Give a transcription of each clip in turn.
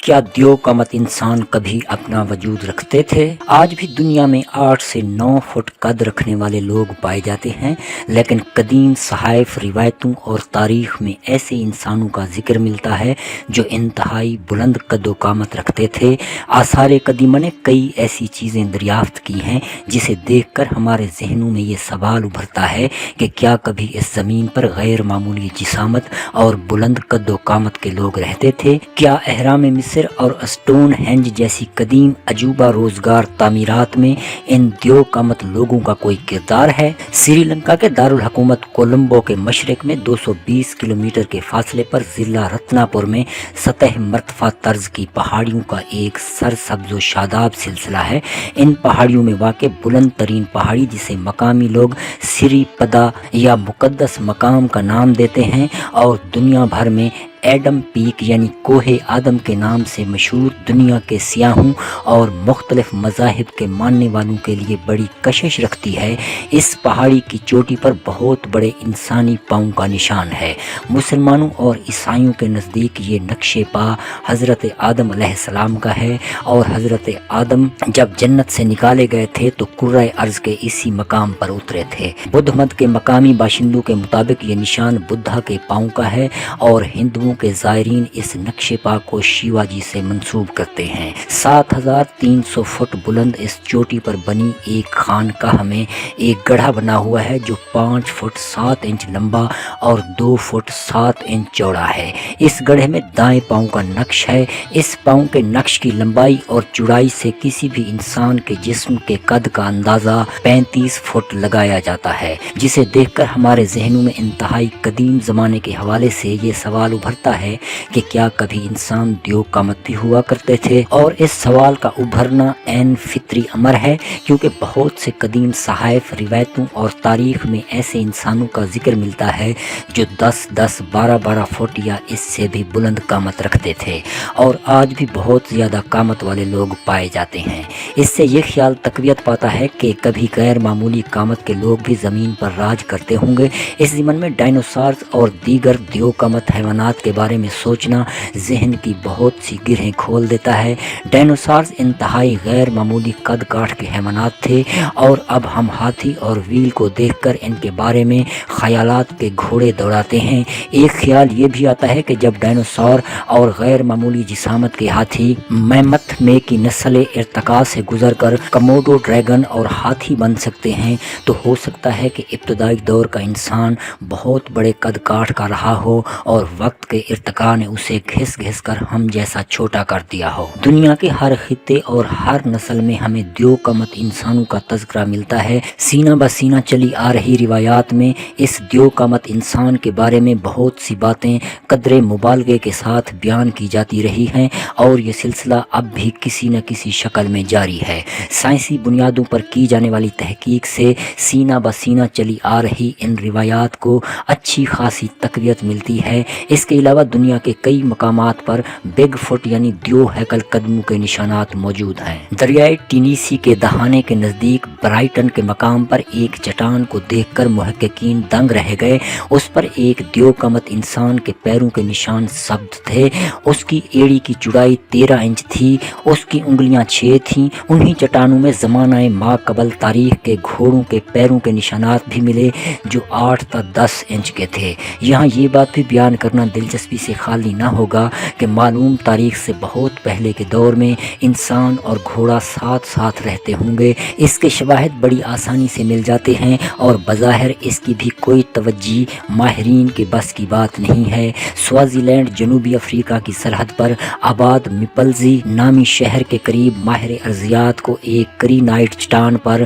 کیا دیو کا مت انسان کبھی اپنا وجود رکھتے تھے؟ آج بھی دنیا میں 8 سے 9 فٹ قد رکھنے والے لوگ پائے جاتے ہیں، لیکن قدیم صحائف، روایتوں اور تاریخ میں ایسے انسانوں کا ذکر ملتا ہے جو انتہائی بلند قد و قامت رکھتے تھے۔ آثار قدیمہ نے کئی ایسی چیزیں دریافت کی ہیں جسے دیکھ کر ہمارے ذہنوں میں یہ سوال ابھرتا ہے کہ کیا کبھی اس زمین پر غیر معمولی جسامت اور بلند قد و قامت کے لوگ رہتے تھے؟ کیا اہرام مصر اور اسٹون ہینج جیسی قدیم عجوبہ روزگار تعمیرات میں ان دیو قامت لوگوں کا کوئی کردار ہے؟ سری لنکا کے دارالحکومت کولمبو کے مشرق میں 220 کلومیٹر کے فاصلے پر ضلع رتنا پور میں سطح مرتفع طرز کی پہاڑیوں کا ایک سرسبز و شاداب سلسلہ ہے۔ ان پہاڑیوں میں واقع بلند ترین پہاڑی، جسے مقامی لوگ سری پدا یا مقدس مقام کا نام دیتے ہیں اور دنیا بھر میں ایڈم پیک یعنی کوہ آدم کے نام سے مشہور، دنیا کے سیاحوں اور مختلف مذاہب کے ماننے والوں کے لیے بڑی کشش رکھتی ہے۔ اس پہاڑی کی چوٹی پر بہت بڑے انسانی پاؤں کا نشان ہے۔ مسلمانوں اور عیسائیوں کے نزدیک یہ نقش پا حضرت آدم علیہ السلام کا ہے، اور حضرت آدم جب جنت سے نکالے گئے تھے تو کرۂ ارض کے اسی مقام پر اترے تھے۔ بدھ مت کے مقامی باشندوں کے مطابق یہ نشان بدھا کے پاؤں کا ہے، اور ہندوؤں کے زائرین اس نقش پا کو شیوا جی سے منسوب کرتے ہیں۔ 7300 فٹ بلند اس چوٹی پر بنی ایک خانقاہ میں ایک گڑھا بنا ہوا ہے جو 5 فٹ 7 انچ لمبا اور 2 فٹ 7 انچ چوڑا ہے۔ اس گڑھے میں دائیں پاؤں کا نقش ہے۔ اس پاؤں کے نقش کی لمبائی اور چوڑائی سے کسی بھی انسان کے جسم کے قد کا اندازہ 35 فٹ لگایا جاتا ہے، جسے دیکھ کر ہمارے ذہنوں میں انتہائی قدیم زمانے کے حوالے سے یہ سوال ابھرتا ہے کہ کیا کبھی انسان دیو قامت بھی ہوا کرتے تھے؟ اور اس سوال کا ابھرنا عین فطری امر ہے، کیونکہ بہت سے قدیم صحائف، روایتوں اور تاریخ میں ایسے انسانوں کا ذکر ملتا ہے جو 10-10 12-12 فٹ یا اس سے بھی بلند قامت رکھتے تھے، اور آج بھی بہت زیادہ قامت والے لوگ پائے جاتے ہیں۔ اس سے یہ خیال تقویت پاتا ہے کہ کبھی غیر معمولی قامت کے لوگ بھی زمین پر راج کرتے ہوں گے۔ اس ضمن میں ڈائنوسارز اور دیگر دیو قامت حیوانات کے بارے میں سوچنا ذہن کی بہت سی گرہیں کھول دیتا ہے۔ ڈائنوسارز انتہائی غیر معمولی قد کاٹ کے حیوانات تھے، اور اب ہم ہاتھی اور ویل کو دیکھ کر ان کے بارے میں خیالات کے گھوڑے دوڑاتے ہیں۔ ایک خیال یہ بھی آتا ہے کہ جب ڈائنوسار اور غیر معمولی جسامت کے ہاتھی میمتھ میں کی نسل ارتقاء سے گزر کر کموڈو ڈریگن اور ہاتھی بن سکتے ہیں، تو ہو سکتا ہے کہ ابتدائی دور کا انسان بہت بڑے قد کاٹ کا رہا ہو، اور وقت کے ارتقاء نے اسے گھس گھس کر ہم جیسا چھوٹا کر دیا ہو۔ دنیا کے ہر خطے اور ہر نسل میں ہمیں دیو قامت انسانوں کا تذکرہ ملتا ہے۔ سینہ بہ سینہ چلی آ رہی روایات میں اس دیو قامت انسان کے بارے میں بہت سی باتیں قدرے مبالغے کے ساتھ بیان کی جاتی رہی ہیں، اور یہ سلسلہ اب بھی کسی نہ کسی شکل میں جاری ہے۔ سائنسی بنیادوں پر کی جانے والی تحقیق سے سینہ بہ سینہ چلی آ رہی ان روایات کو اچھی خاصی تقویت ملتی ہے۔ اس کے علاوہ دنیا کے کئی مقامات پر بگ فٹ یعنی دیو ہیکل قدموں کے نشانات موجود ہیں۔ دریائے ٹینیسی کے دہانے کے نزدیک برائٹن کے مقام پر ایک چٹان کو دیکھ کر محققین دنگ رہ گئے۔ اس پر ایک دیو قامت انسان کے پیروں کے نشان ثبت تھے۔ اس کی ایڑی کی چوڑائی 13 انچ تھی، اس کی انگلیاں 6 تھیں۔ انہی چٹانوں میں زمانہ ما قبل تاریخ کے گھوڑوں کے پیروں کے نشانات بھی ملے جو 8 تا 10 انچ کے تھے۔ یہاں یہ بات بھی بیان کرنا دلچسپی سے خالی نہ ہوگا کہ معلوم تاریخ سے بہت پہلے کے دور میں انسان اور گھوڑا ساتھ ساتھ رہتے ہوں گے۔ اس کے شواہد بڑی آسانی سے مل جاتے ہیں، اور بظاہر اس کی بھی کوئی توجہ ماہرین کے بس کی بات نہیں ہے۔ سوازی لینڈ جنوبی افریقہ کی سرحد پر آباد مپلزی نامی شہر کے قریب ماہر ارضیات کو ایک گرینائٹ چٹان پر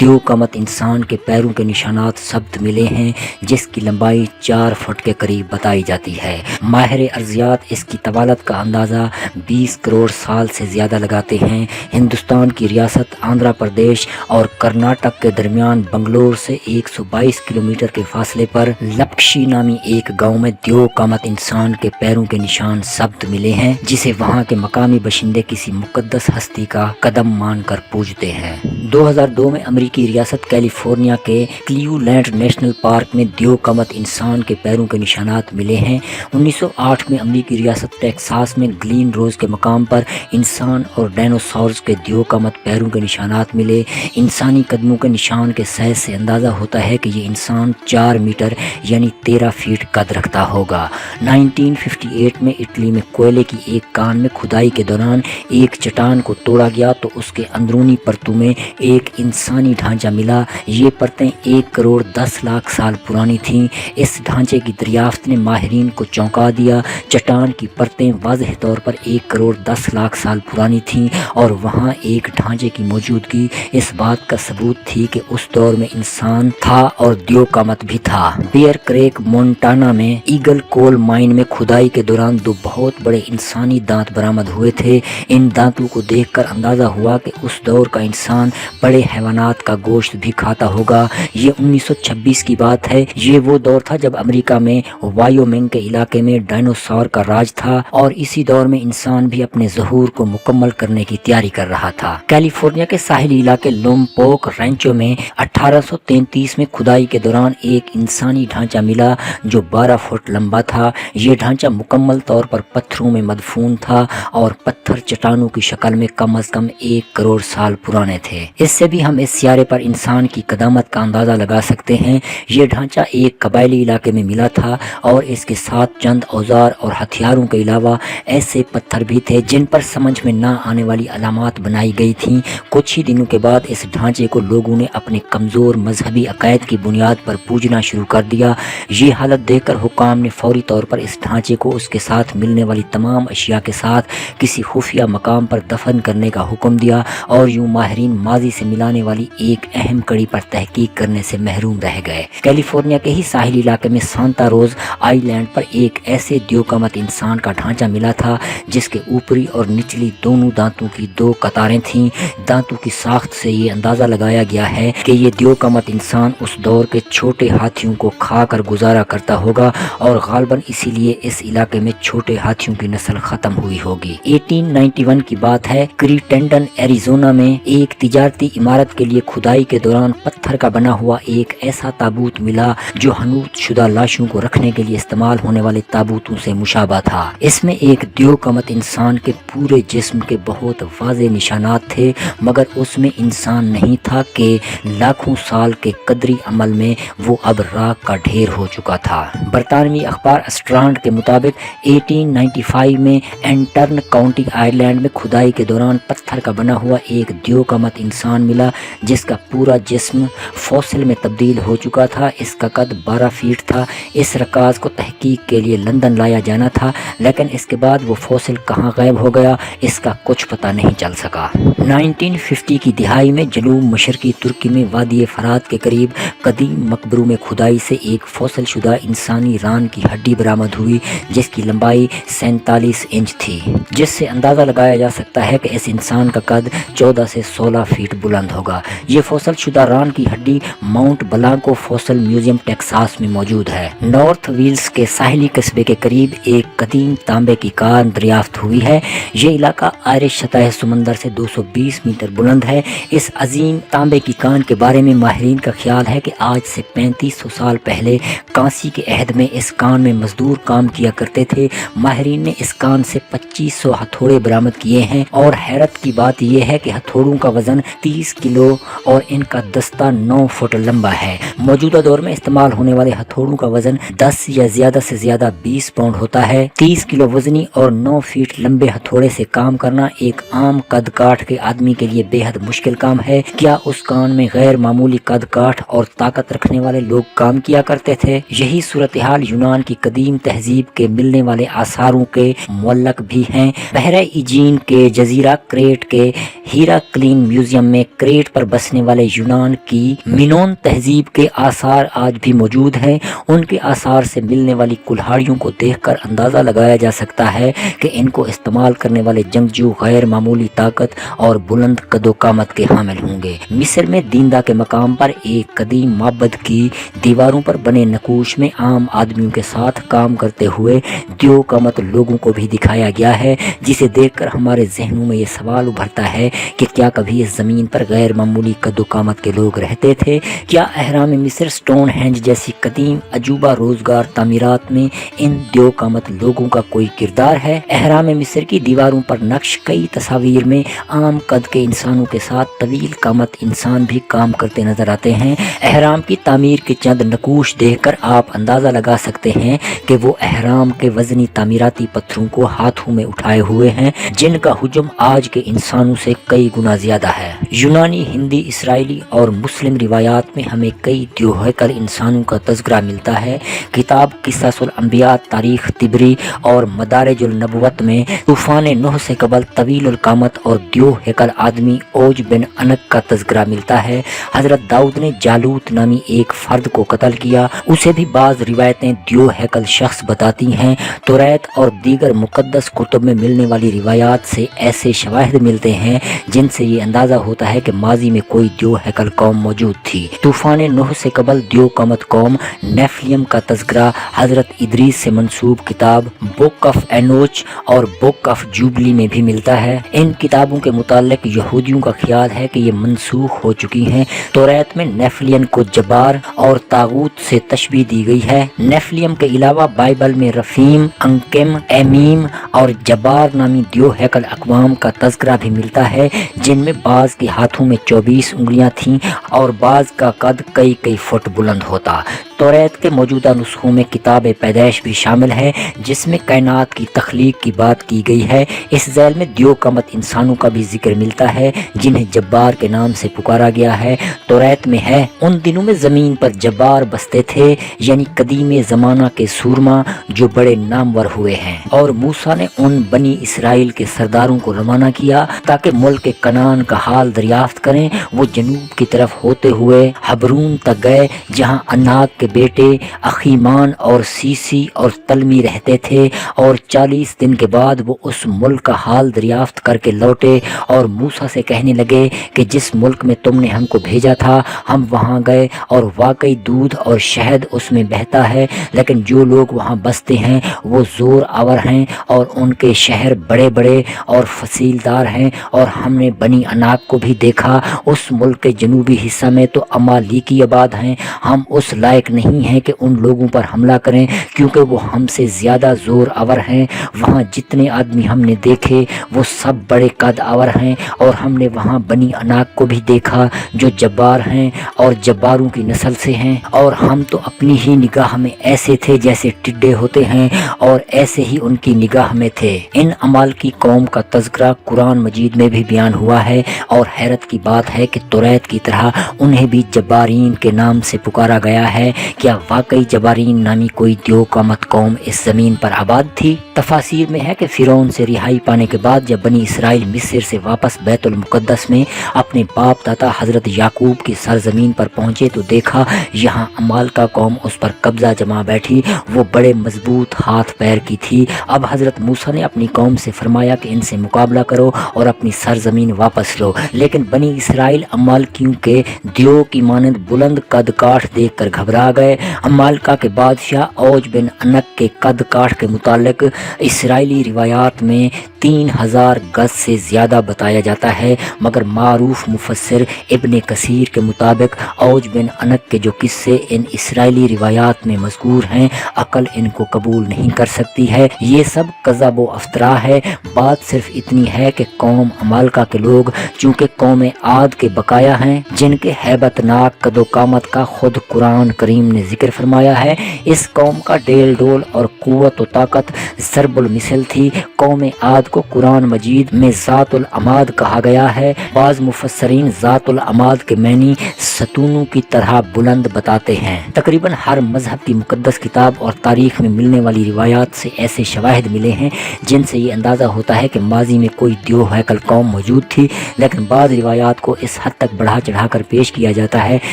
دیو قامت انسان کے پیروں کے نشانات ثبت ملے ہیں، جس کی لمبائی 4 فٹ کے قریب بتائی جاتی ہے۔ ماہر ارضیات اس کی طوالت کا اندازہ 20 کروڑ سال سے زیادہ لگاتے ہیں۔ ہندوستان کی ریاست آندھرا پردیش اور کرناٹک کے درمیان بنگلور سے 122 کلومیٹر کے فاصلے پر لپکشی نامی ایک گاؤں میں دیو قامت انسان کے پیروں کے نشان ثبت ملے ہیں، جسے وہاں کے مقامی باشندے کسی مقدس ہستی کا قدم مان کر پوجتے ہیں۔ 2002 میں امریکی ریاست کیلیفورنیا کے کلیولینڈ نیشنل پارک میں دیو کا مت انسان کے پیروں کے نشانات ملے ہیں۔ 1908 میں امریکی ریاست ٹیکساس میں گلین روز کے مقام پر انسان اور ڈائنوسارز کے دیو کا مت پیروں کے نشانات ملے۔ انسانی قدموں کے نشان کے سائز سے اندازہ ہوتا ہے کہ یہ انسان 4 میٹر یعنی 13 فیٹ قد رکھتا ہوگا۔ 1958 میں اٹلی میں کوئلے کی ایک کان میں کھدائی کے دوران ایک چٹان کو توڑا گیا تو اس کے اندرونی پرتوں میں ایک انسانی ڈھانچہ ملا۔ یہ پرتیں 1 کروڑ 10 لاکھ سال پرانی تھیں۔ اس ڈھانچے کی دریافت نے ماہرین کو چونکا دیا۔ چٹان کی پرتیں واضح طور پر 1 کروڑ 10 لاکھ سال پرانی تھیں اور وہاں ایک ڈھانچے کی موجودگی اس بات کا ثبوت تھی کہ اس دور میں انسان تھا اور دیو کا مت بھی تھا۔ بیئر کریک مونٹانا میں ایگل کول مائن میں کھدائی کے دوران 2 بہت بڑے انسانی دانت برآمد ہوئے تھے۔ ان دانتوں کو دیکھ کر اندازہ ہوا کہ اس دور کا انسان بڑے حیوانات کا گوشت بھی کھاتا ہوگا۔ یہ 1926 کی بات ہے۔ یہ وہ دور تھا جب امریکہ میں وائیومنگ کے علاقے میں ڈائنوسار کا راج تھا اور اسی دور میں انسان بھی اپنے ظہور کو مکمل کرنے کی تیاری کر رہا تھا۔ کیلیفورنیا کے ساحلی علاقے لومپوک رینچو میں 1833 میں کھدائی کے دوران ایک انسانی ڈھانچہ ملا جو 12 فٹ لمبا تھا۔ یہ ڈھانچہ مکمل طور پر پتھروں میں مدفون تھا اور پتھر چٹانوں کی شکل میں کم از کم 1 کروڑ سال پرانے تھے۔ اس سے بھی ہم اس سیارے پر انسان کی قدامت کا اندازہ لگا سکتے ہیں۔ یہ ڈھانچہ ایک قبائلی علاقے میں ملا تھا اور اس کے ساتھ چند اوزار اور ہتھیاروں کے علاوہ ایسے پتھر بھی تھے جن پر سمجھ میں نہ آنے والی علامات بنائی گئی تھیں۔ کچھ ہی دنوں کے بعد اس ڈھانچے کو لوگوں نے اپنے کمزور مذہبی عقائد کی بنیاد پر پوجنا شروع کر دیا۔ یہ حالت دیکھ کر حکام نے فوری طور پر اس ڈھانچے کو اس کے ساتھ ملنے والی تمام اشیاء کے ساتھ کسی خفیہ مقام پر دفن کرنے کا حکم دیا اور یوں ماہرین ماضی سے ملانے والی ایک اہم کڑی پر تحقیق کرنے سے محروم رہ گئے۔ کیلیفورنیا کے ہی ساحلی علاقے میں سانتا روز آئی لینڈ پر ایک ایسے دیو کا مت انسان کا ڈھانچہ ملا تھا جس کے اوپری اور نچلی دونوں دانتوں کی 2 قطاریں تھیں۔ دانتوں کی ساخت سے یہ اندازہ لگایا گیا ہے کہ یہ دیو کا مت انسان اس دور کے چھوٹے ہاتھیوں کو کھا کر گزارا کرتا ہوگا اور غالباً اسی لیے اس علاقے میں چھوٹے ہاتھیوں کی نسل ختم ہوئی ہوگی۔ 1891 کی بات ہے۔ کریٹنڈن ایریزونا میں ایک تجارتی عمارت کے لیے کھدائی کے دوران پتھر کا بنا ہوا ایک ایسا تابوت ملا جو حنوط شدہ لاشوں کو رکھنے کے لیے استعمال ہونے والے تابوتوں سے مشابہ تھا۔ اس میں ایک دیو کا مت انسان کے پورے جسم کے بہت واضح نشانات تھے مگر اس میں انسان نہیں تھا کہ لاکھوں سال کے قدری عمل میں وہ اب راک کا ڈھیر ہو چکا تھا۔ برطانوی اخبار اسٹرانڈ کے مطابق 1895 میں اینٹرن کاؤنٹی آئرلینڈ میں کھدائی کے دوران پتھر کا بنا ہوا ایک دیو کا مت انسان ملا جس کا پورا جسم فوسل میں تبدیل ہو چکا تھا۔ اس کا قد 12 فیٹ تھا۔ اس رکاز کو تحقیق کے لیے لندن لایا جانا تھا لیکن اس کے بعد وہ فوسل کہاں غائب ہو گیا اس کا کچھ پتہ نہیں چل سکا۔ 1950 کی دہائی میں جنوب مشرقی ترکی میں وادی فرات کے قریب قدیم مقبروں میں کھدائی سے ایک فوسل شدہ انسانی ران کی ہڈی برآمد ہوئی جس کی لمبائی 47 انچ تھی، جس سے اندازہ لگایا جا سکتا ہے کہ اس انسان کا قد 14 سے 16 فیٹ بلند ہوگا۔ یہ فوسل شدہ ران کی ہڈی ماؤنٹ بلانکو فوسل میوزیم ٹیکساس میں موجود ہے۔ نارتھ ویلز کے ساحلی قصبے کے قریب ایک قدیم تانبے کی کان دریافت ہوئی ہے۔ یہ علاقہ آئرش سطح سمندر سے 220 میٹر بلند ہے۔ اس عظیم تانبے کی کان کے بارے میں ماہرین کا خیال ہے کہ آج سے 3500 سال پہلے کانسی کے عہد میں اس کان میں مزدور کام کیا کرتے تھے۔ ماہرین نے اس کان سے 2500 ہتھوڑے برآمد کیے ہیں اور حیرت کی بات یہ ہے کہ ہتھوڑوں کا وزن 30 کلو اور ان کا دستہ 9 فٹ لمبا ہے۔ موجودہ دور میں استعمال ہونے والے ہتھوڑوں کا وزن 10 یا زیادہ سے زیادہ 20 پاؤنڈ ہوتا ہے۔ 30 کلو وزنی اور 9 فیٹ لمبے ہتھوڑے سے کام کرنا ایک عام قد کاٹھ کے آدمی کے لیے بے حد مشکل کام ہے۔ کیا اس کان میں غیر معمولی قد کاٹھ اور طاقت رکھنے والے لوگ کام کیا کرتے تھے؟ یہی صورتحال یونان کی قدیم تہذیب کے ملنے والے آثاروں کے معلق بھی ہیں۔ بحیرہ ایجین کے جزیرہ کریٹ کے ہیراکلین میوزیم میں کریٹ پر بسنے والے یونان کی مینون تہذیب کے آثار آج بھی موجود ہیں۔ ان کے آثار سے ملنے والی کلہاڑیوں کو دیکھ کر اندازہ لگایا جا سکتا ہے کہ ان کو استعمال کرنے والے جنگجو غیر معمولی طاقت اور بلند قد و قامت کے حامل ہوں گے۔ مصر میں دیندہ کے مقام پر ایک قدیم معبد کی دیواروں پر بنے نقوش میں عام آدمیوں کے ساتھ کام کرتے ہوئے دیو کا مت لوگوں کو بھی دکھایا گیا ہے، جسے دیکھ کر ہمارے ذہنوں میں یہ سوال ابھرتا ہے کہ کیا کبھی اس زمین زمین پر غیر معمولی قد و قامت کے لوگ رہتے تھے؟ کیا اہرام مصر، سٹون ہینج جیسی قدیم عجوبہ روزگار تعمیرات میں ان دیو قامت لوگوں کا کوئی کردار ہے؟ اہرام مصر کی دیواروں پر نقش کئی تصاویر میں عام قد کے انسانوں کے ساتھ طویل قامت انسان بھی کام کرتے نظر آتے ہیں۔ اہرام کی تعمیر کے چند نقوش دیکھ کر آپ اندازہ لگا سکتے ہیں کہ وہ اہرام کے وزنی تعمیراتی پتھروں کو ہاتھوں میں اٹھائے ہوئے ہیں، جن کا حجم آج کے انسانوں سے کئی گنا زیادہ ہے۔ یونانی، ہندی، اسرائیلی اور مسلم روایات میں ہمیں کئی دیو ہیکل انسانوں کا تذکرہ ملتا ہے۔ کتاب قصص الانبیاء، تاریخ طبری اور مدارج النبوت میں طوفان نوح سے قبل طویل القامت اور دیو ہیکل آدمی اوج بن انک کا تذکرہ ملتا ہے۔ حضرت داؤد نے جالوت نامی ایک فرد کو قتل کیا، اسے بھی بعض روایتیں دیو ہیکل شخص بتاتی ہیں۔ توریت اور دیگر مقدس کتب میں ملنے والی روایات سے ایسے شواہد ملتے ہیں جن سے یہ اندازہ ہوتا ہے کہ ماضی میں کوئی دیو ہیکل قوم موجود تھی۔ طوفان نوح سے قبل دیو قامت قوم نیفلیم کا تذکرہ حضرت ادریس سے منسوب کتاب بک آف اینوچ اور بک آف جوبلی میں بھی ملتا ہے۔ ان کتابوں کے متعلق یہودیوں کا خیال ہے کہ یہ منسوخ ہو چکی ہیں۔ توریت میں نیفلین کو جبار اور طاغوت سے تشبیہ دی گئی ہے۔ نیفلیم کے علاوہ بائبل میں رفیم، انکم، ایمیم اور جبار نامی دیو ہیکل اقوام کا تذکرہ بھی ملتا ہے، جن میں بعض کے ہاتھوں میں 24 انگلیاں تھیں اور بعض کا قد کئی فٹ بلند ہوتا۔ توریت کے موجودہ نسخوں میں کتاب پیدائش بھی شامل ہے، جس میں کائنات کی تخلیق کی بات کی گئی ہے۔ اس ذیل میں دیو قامت انسانوں کا بھی ذکر ملتا ہے، جنہیں جبار کے نام سے پکارا گیا ہے۔ توریت میں ہے، ان دنوں میں زمین پر جبار بستے تھے، یعنی قدیم زمانہ کے سورما جو بڑے نامور ہوئے ہیں، اور موسیٰ نے ان بنی اسرائیل کے سرداروں کو روانہ کیا تاکہ ملک کنعان کا حال دریافت کریں۔ وہ جنوب کی طرف ہوتے ہوئے حبرون تک گئے، جہاں اناک کے بیٹے اخیمان اور سیسی اور تلمی رہتے تھے، اور 40 دن کے بعد وہ اس ملک کا حال دریافت کر کے لوٹے اور موسیٰ سے کہنے لگے کہ جس ملک میں تم نے ہم کو بھیجا تھا ہم وہاں گئے، اور واقعی دودھ اور شہد اس میں بہتا ہے، لیکن جو لوگ وہاں بستے ہیں وہ زور آور ہیں، اور ان کے شہر بڑے بڑے اور فصیلدار ہیں، اور ہم نے بنی اناک کو بھی دیکھا۔ اس ملک کے جنوبی حصہ میں تو امالیکی آباد ہیں، ہم اس لائق نہیں ہیں کہ ان لوگوں پر حملہ کریں، کیونکہ وہ ہم سے زیادہ زور آور ہیں۔ وہاں جتنے آدمی ہم نے دیکھے وہ سب بڑے قد آور ہیں، اور ہم نے وہاں بنی اناک کو بھی دیکھا جو جبار ہیں اور جباروں کی نسل سے ہیں، اور ہم تو اپنی ہی نگاہ میں ایسے تھے جیسے ٹڈے ہوتے ہیں، اور ایسے ہی ان کی نگاہ میں تھے۔ ان امالیکی قوم کا تذکرہ قرآن مجید میں بھی بیان ہوا ہے، اور حیرت کی بات ہے کہ توریت کی طرح انہیں بھی جبارین کے نام سے پکارا گیا ہے۔ کیا واقعی جبارین نامی کوئی دیو قامت قوم اس زمین پر آباد تھی؟ تفاسیر میں ہے کہ فرعون سے رہائی پانے کے بعد جب بنی اسرائیل مصر سے واپس بیت المقدس میں اپنے باپ دادا حضرت یعقوب کی سرزمین پر پہنچے تو دیکھا یہاں امالکا قوم اس پر قبضہ جما بیٹھی، وہ بڑے مضبوط ہاتھ پیر کی تھی۔ اب حضرت موسیٰ نے اپنی قوم سے فرمایا کہ ان سے مقابلہ کرو اور اپنی سرزمین واپس لو، لیکن بنی اسرائیل امالکیوں کے دیو کی مانند بلند قد کاٹھ دیکھ کر گھبرا گئے۔ امالکا کے بادشاہ اوج بن انک کے قد کاٹھ کے متعلق اسرائیلی روایات میں 3000 گز سے زیادہ بتایا جاتا ہے، مگر معروف مفسر ابن کثیر کے مطابق اوج بن انک کے جو قصے ان اسرائیلی روایات میں مذکور ہیں عقل ان کو قبول نہیں کر سکتی ہے، یہ سب کذب و افطرا ہے۔ بات صرف اتنی ہے کہ قوم امالکا کے لوگ چونکہ قوم عاد کے بقایا ہیں جن کے ہیبت ناک قد و قامت کا خود قرآن کریم نے ذکر فرمایا ہے، اس قوم کا ڈیل ڈول اور قوت و طاقت ضرب المثل تھی۔ قوم عاد کو قرآن مجید میں ذات العماد کہا گیا ہے۔ بعض مفسرین ذات العماد کے معنی ستونوں کی طرح بلند بتاتے ہیں۔ تقریباً ہر مذہب کی مقدس کتاب اور تاریخ میں ملنے والی روایات سے ایسے شواہد ملے ہیں جن سے یہ اندازہ ہوتا ہے کہ ماضی میں کوئی دیو ہیکل قوم موجود تھی، لیکن بعض روایات کو اس حد تک بڑھا چڑھا کر پیش کیا جاتا ہے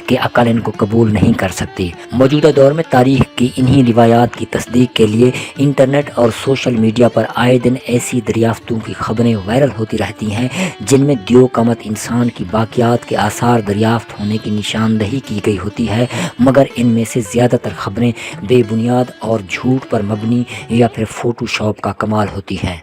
کہ عقل ان کو قبول نہیں کر سکتی۔ موجودہ دور میں تاریخ کی انہی روایات کی تصدیق کے لیے انٹرنیٹ اور سوشل میڈیا پر آئے دن ایسی دریافتوں کی خبریں وائرل ہوتی رہتی ہیں جن میں دیو قامت انسان کی باقیات کے آثار دریافت ہونے کی نشاندہی کی گئی ہوتی ہے، مگر ان میں سے زیادہ تر خبریں بے بنیاد اور جھوٹ پر مبنی یا پھر فوٹو شاپ کا کمال ہوتی ہیں۔